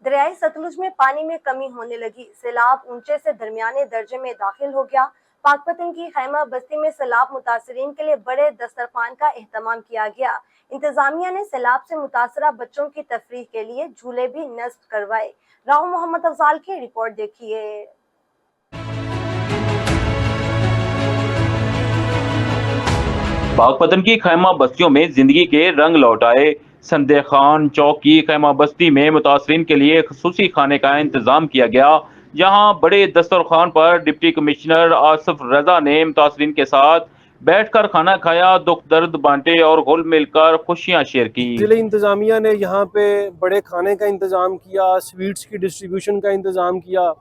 دریائے ستلج میں پانی میں کمی ہونے لگی، سیلاب اونچے سے درمیانے درجے میں داخل ہو گیا۔ پاک پتن کی خیمہ بستی میں سیلاب متاثرین کے لیے بڑے دسترخوان کا اہتمام کیا گیا۔ انتظامیہ نے سیلاب سے متاثرہ بچوں کی تفریح کے لیے جھولے بھی نصب کروائے۔ راؤ محمد افضال کی رپورٹ دیکھیے۔ پاک پتن کی خیمہ بستیوں میں زندگی کے رنگ لوٹ آئے۔ سندے خان چوک کی خیمہ بستی میں متاثرین کے لیے خصوصی کھانے کا انتظام کیا گیا، جہاں بڑے دسترخوان پر ڈپٹی کمشنر آصف رضا نے متاثرین کے ساتھ بیٹھ کر کھانا کھایا، دکھ درد بانٹے اور گھل مل کر خوشیاں شیئر کی۔ ضلع انتظامیہ نے یہاں پہ بڑے کھانے کا انتظام کیا، سویٹس کی ڈسٹریبیوشن کا انتظام کیا،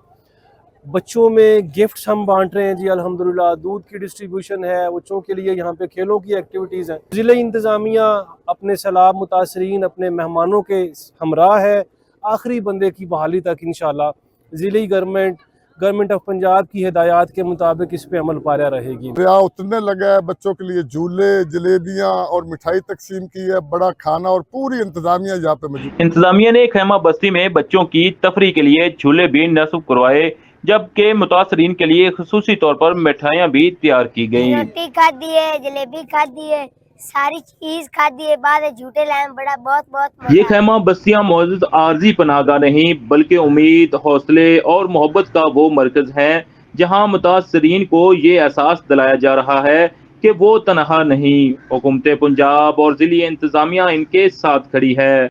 بچوں میں گفٹس ہم بانٹ رہے ہیں جی الحمدللہ، دودھ کی ڈسٹریبیوشن ہے، بچوں کے لیے یہاں پہ کھیلوں کی ایکٹیویٹیز ہیں۔ ضلع انتظامیہ اپنے سیلاب متاثرین اپنے مہمانوں کے ہمراہ ہے، آخری بندے کی بحالی تک انشاءاللہ ضلعی گورنمنٹ آف پنجاب کی ہدایات کے مطابق اس پہ عمل پیرا رہے گی۔ دریا اترنے لگا ہے، بچوں کے لیے جھولے، جلیبیاں اور مٹھائی تقسیم کی ہے، بڑا کھانا اور پوری انتظامیہ یہاں پہ موجود۔ انتظامیہ نے خیمہ بستی میں بچوں کی تفریح کے لیے جھولے بھی نصب کروائے، جبکہ متاثرین کے لیے خصوصی طور پر مٹھائیاں بھی تیار کی گئیں۔ روٹی کھادی ہے، جلیبی کھادی ہے، ساری چیز کھادی ہے، بعد جھوٹے لائے، بڑا بہت یہ خیمہ بستیاں معزز عارضی پناہ گاہ نہیں بلکہ امید، حوصلے اور محبت کا وہ مرکز ہے جہاں متاثرین کو یہ احساس دلایا جا رہا ہے کہ وہ تنہا نہیں، حکومت پنجاب اور ضلعی انتظامیہ ان کے ساتھ کھڑی ہے۔